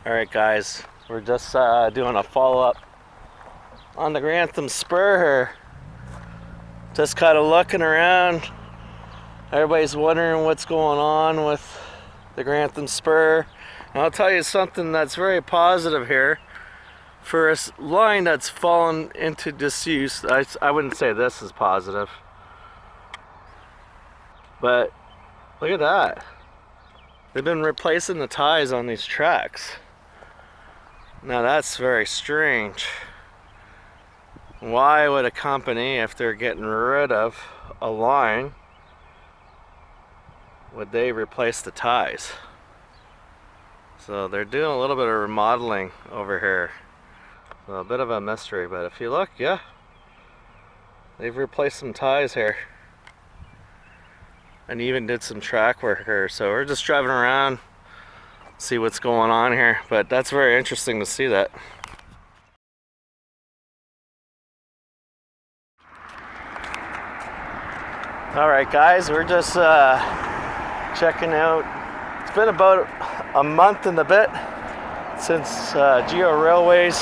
Alright guys, we're just doing a follow-up on the Grantham Spur here. Just kind of looking around. Everybody's wondering what's going on with the Grantham Spur. And I'll tell you something that's very positive here. For a line that's fallen into disuse, I wouldn't say this is positive. But look at that. They've been replacing the ties on these tracks. Now that's very strange. Why would a company, if they're getting rid of a line, would they replace the ties? So they're doing a little bit of remodeling over here. So a bit of a mystery, but if you look, yeah, they've replaced some ties here. And even did some track work here. So we're just driving around, see what's going on here, but that's very interesting to see that. Alright guys, we're just checking out. It's been about a month and a bit since Gio Railways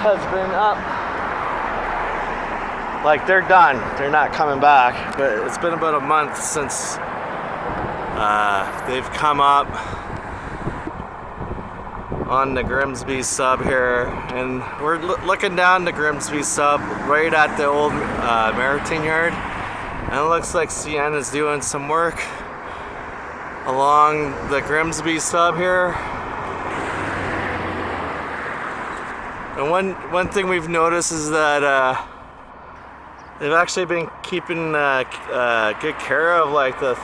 has been up. Like, they're done, they're not coming back, but it's been about a month since they've come up on the Grimsby Sub here, and we're looking down the Grimsby Sub right at the old Maritime Yard, and it looks like CN is doing some work along the Grimsby Sub here. And one thing we've noticed is that they've actually been keeping good care of like the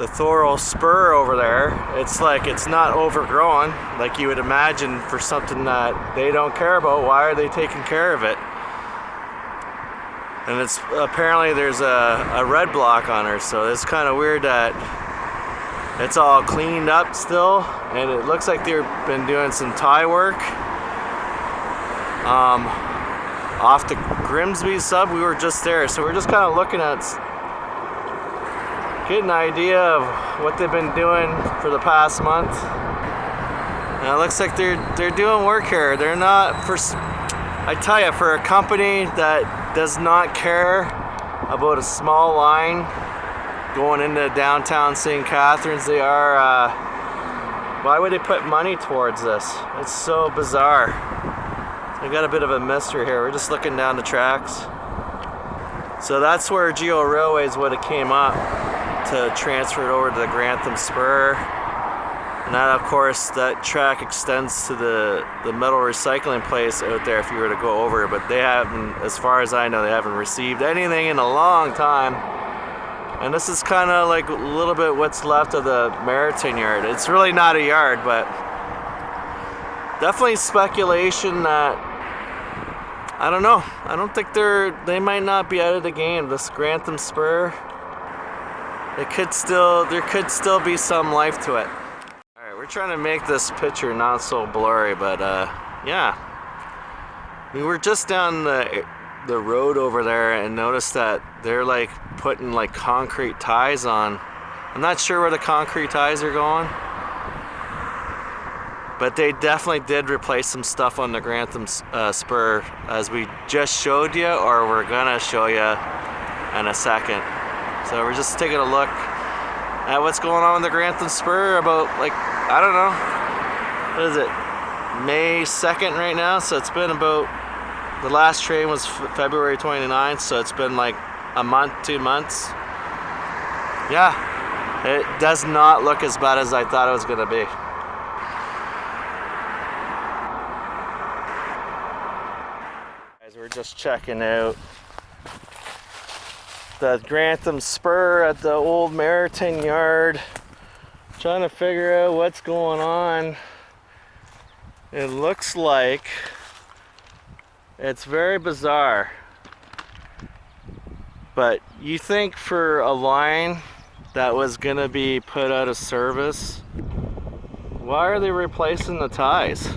Thorough Spur over there. It's like it's not overgrown like you would imagine for something that they don't care about. Why are they taking care of it? And it's apparently there's a red block on her, so it's kind of weird that it's all cleaned up still, and it looks like they've been doing some tie work off the Grimsby Sub. We were just there, so we're just kind of looking at, getting an idea of what they've been doing for the past month. And it looks like they're doing work here. They're not, I tell you, for a company that does not care about a small line going into downtown St. Catharines, they are, why would they put money towards this? It's so bizarre. We got a bit of a mystery here. We're just looking down the tracks. So that's where Gio Railways would have came up to transfer it over to the Grantham Spur. And that, of course, that track extends to the metal recycling place out there if you were to go over. But they haven't, as far as I know, they haven't received anything in a long time. And this is kind of like a little bit what's left of the Maritime Yard. It's really not a yard, but definitely speculation that, I don't know. I don't think they might not be out of the game. This Grantham Spur, there could still be some life to it. All right, we're trying to make this picture not so blurry, but yeah. We were just down the road over there and noticed that they're like putting like concrete ties on. I'm not sure where the concrete ties are going, but they definitely did replace some stuff on the Grantham Spur, as we just showed you, or we're gonna show you in a second. So we're just taking a look at what's going on with the Grantham Spur about, like, I don't know, what is it, May 2nd right now? So it's been about, the last train was February 29th, so it's been like a month, 2 months. Yeah, it does not look as bad as I thought it was gonna be. We're just checking out the Grantham Spur at the old Maritime Yard, trying to figure out what's going on. It looks like it's very bizarre, but you think for a line that was gonna be put out of service, why are they replacing the ties?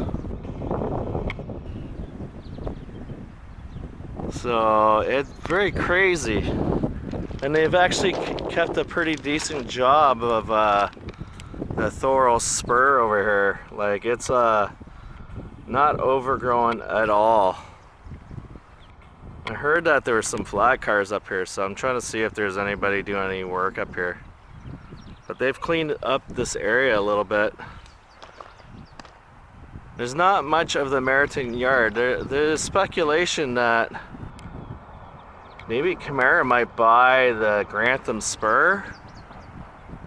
So it's very crazy. And they've actually kept a pretty decent job of the Thorold Spur over here. Like, it's not overgrown at all. I heard that there were some flat cars up here, so I'm trying to see if there's anybody doing any work up here. But they've cleaned up this area a little bit. There's not much of the Meriton yard. There's speculation that maybe Camara might buy the Grantham Spur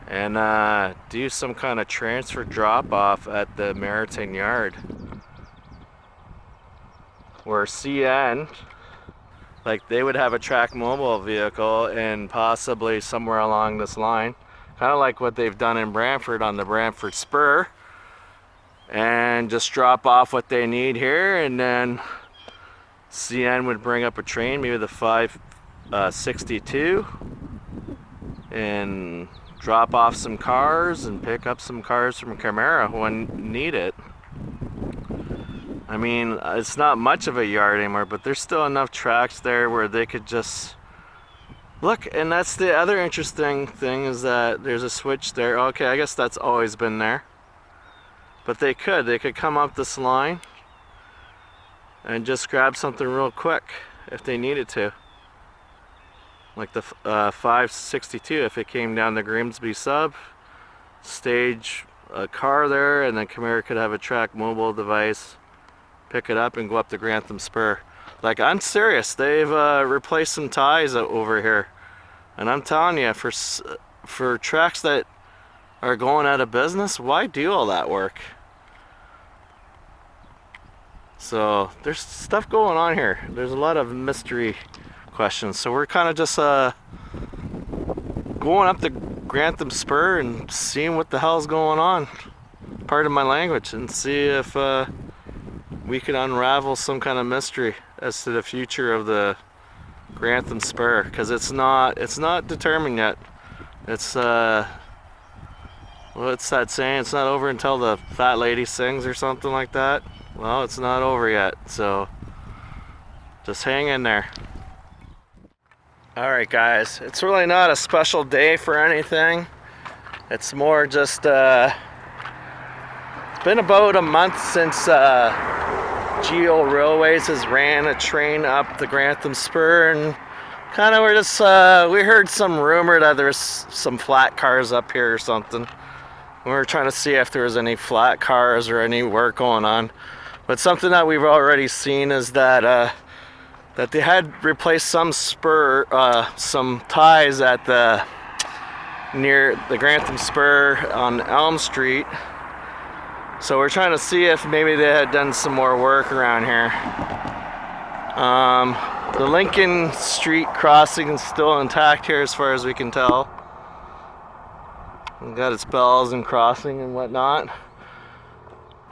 and do some kind of transfer drop-off at the Meriton yard. Where CN, like, they would have a track mobile vehicle and possibly somewhere along this line, kind of like what they've done in Brantford on the Brantford Spur, and just drop off what they need here, and then CN would bring up a train, maybe the 562, and drop off some cars and pick up some cars from Camara when needed. I mean, it's not much of a yard anymore, but there's still enough tracks there where they could just look. And that's the other interesting thing, is that there's a switch there. Okay, I guess that's always been there. But they could come up this line and just grab something real quick if they needed to. Like the 562, if it came down the Grimsby Sub, stage a car there, and then Camara could have a track mobile device, pick it up and go up the Grantham Spur. Like, I'm serious, they've replaced some ties over here. And I'm telling you, for tracks that are going out of business, why do all that work? So there's stuff going on here. There's a lot of mystery questions. So we're kind of just going up the Grantham Spur and seeing what the hell's going on. Pardon my language. And see if we can unravel some kind of mystery as to the future of the Grantham Spur, because it's not determined yet. It's what's that saying? It's not over until the fat lady sings, or something like that. Well, it's not over yet, so just hang in there. Alright guys, it's really not a special day for anything. It's more just it's been about a month since Gio Railways has ran a train up the Grantham Spur, and kind of we're just we heard some rumor that there's some flat cars up here or something. We were trying to see if there was any flat cars or any work going on. But something that we've already seen is that that they had replaced some some ties at near the Grantham Spur on Elm Street. So we're trying to see if maybe they had done some more work around here. The Lincoln Street crossing is still intact here as far as we can tell. It's got its bells and crossing and whatnot.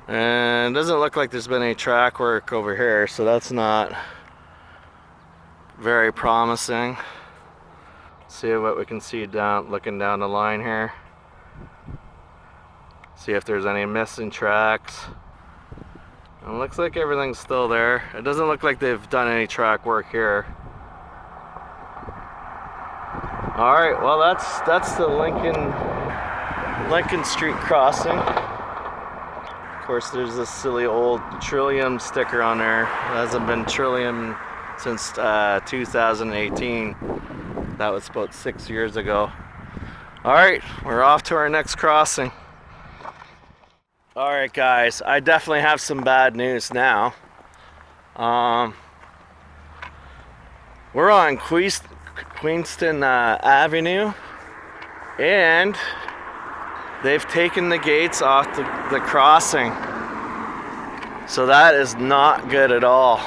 And it doesn't look like there's been any track work over here, so that's not very promising. See what we can see looking down the line here. See if there's any missing tracks. It looks like everything's still there. It doesn't look like they've done any track work here. Alright, well that's the Lincoln Street crossing. Of course, there's this silly old Trillium sticker on there. It hasn't been Trillium since 2018. That was about 6 years ago. Alright, we're off to our next crossing. Alright guys, I definitely have some bad news now. We're on Queenston Avenue, and they've taken the gates off the crossing. So that is not good at all.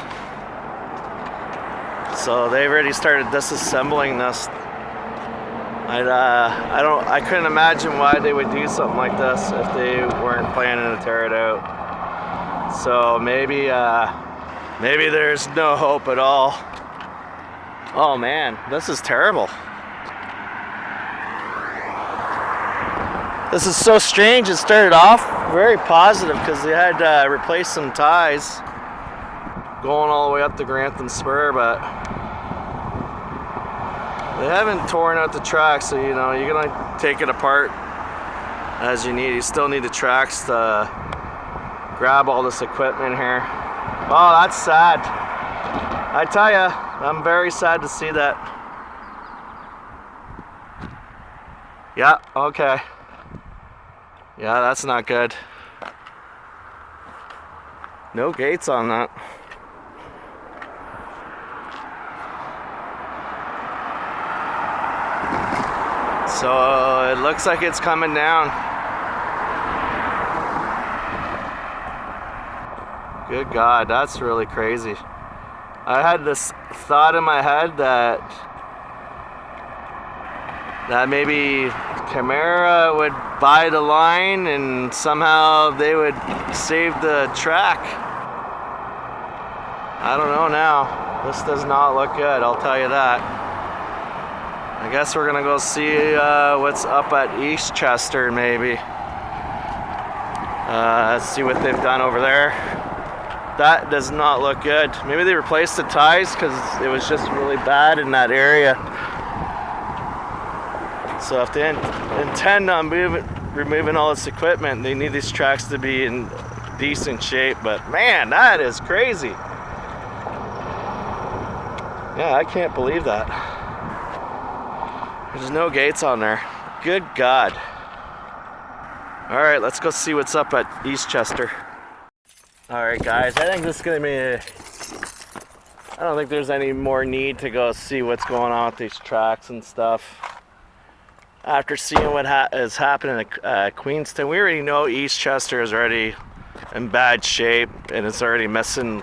So they've already started disassembling this. I couldn't imagine why they would do something like this if they weren't planning to tear it out. So maybe there's no hope at all. Oh man, this is terrible. This is so strange. It started off very positive because they had replaced some ties going all the way up the Grantham Spur, but they haven't torn out the track, so you know, you're gonna take it apart as you need. You still need the tracks to grab all this equipment here. Oh, that's sad. I tell ya, I'm very sad to see that. Yeah, okay. Yeah, that's not good. No gates on that. So it looks like it's coming down. Good God, that's really crazy. I had this thought in my head that maybe Camara would buy the line and somehow they would save the track. I don't know now. This does not look good, I'll tell you that. I guess we're gonna go see what's up at East Chester maybe. Let's see what they've done over there. That does not look good. Maybe they replaced the ties because it was just really bad in that area. So if they intend on removing all this equipment, they need these tracks to be in decent shape. But man, that is crazy. Yeah, I can't believe that. There's no gates on there. Good God. All right, let's go see what's up at East Chester. All right, guys, I think this is gonna be I don't think there's any more need to go see what's going on with these tracks and stuff. After seeing what is happening at Queenston, we already know East Chester is already in bad shape and it's already missing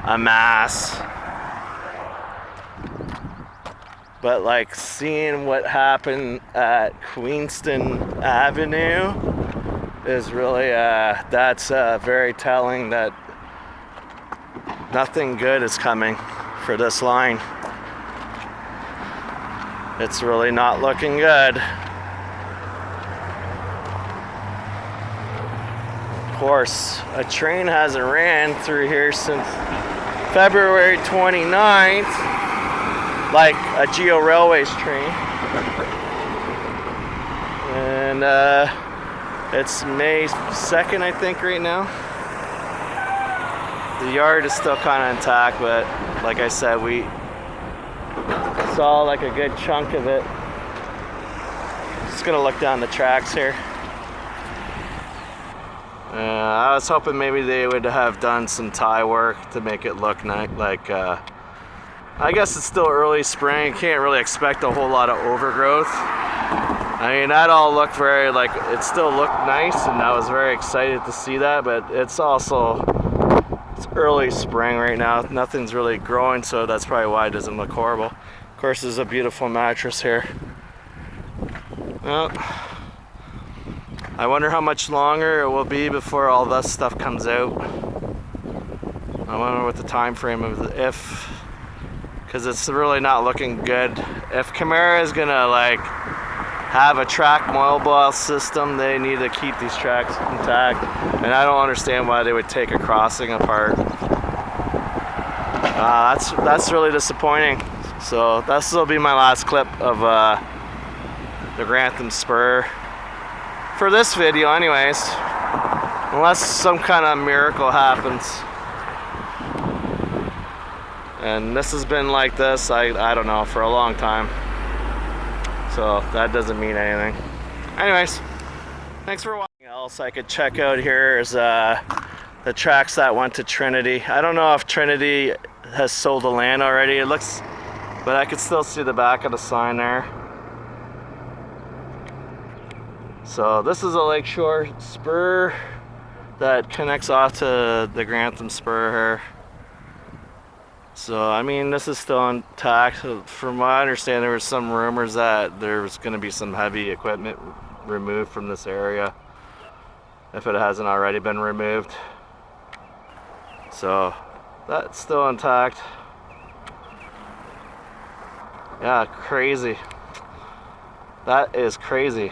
a mass. But like seeing what happened at Queenston Avenue is really, that's very telling that nothing good is coming for this line. It's really not looking good. Of course, a train hasn't ran through here since February 29th, like a Gio Railway's train. And it's May 2nd, I think, right now. The yard is still kind of intact, but like I said, we saw like a good chunk of it. Just gonna look down the tracks here. I was hoping maybe they would have done some tie work to make it look like I guess it's still early spring. Can't really expect a whole lot of overgrowth. I mean, that all looked very, like, it still looked nice, and I was very excited to see that, but it's also, it's early spring right now. Nothing's really growing, so that's probably why it doesn't look horrible. Of course, there's a beautiful mattress here. Well, I wonder how much longer it will be before all this stuff comes out. I wonder what the time frame of if, because it's really not looking good. If Camara is gonna like have a track mobile system, they need to keep these tracks intact, and I don't understand why they would take a crossing apart. That's really disappointing. So this will be my last clip of the Grantham Spur for this video anyways, unless some kind of miracle happens. And this has been like this, I don't know, for a long time. So that doesn't mean anything. Anyways, thanks for watching. Else I could check out here is the tracks that went to Trinity. I don't know if Trinity has sold the land already. It looks, but I could still see the back of the sign there. So this is a lakeshore spur that connects off to the Grantham Spur here. So I mean, this is still intact. From what I understand, there was some rumors that there was going to be some heavy equipment removed from this area, if it hasn't already been removed. So that's still intact. Yeah, crazy. That is crazy.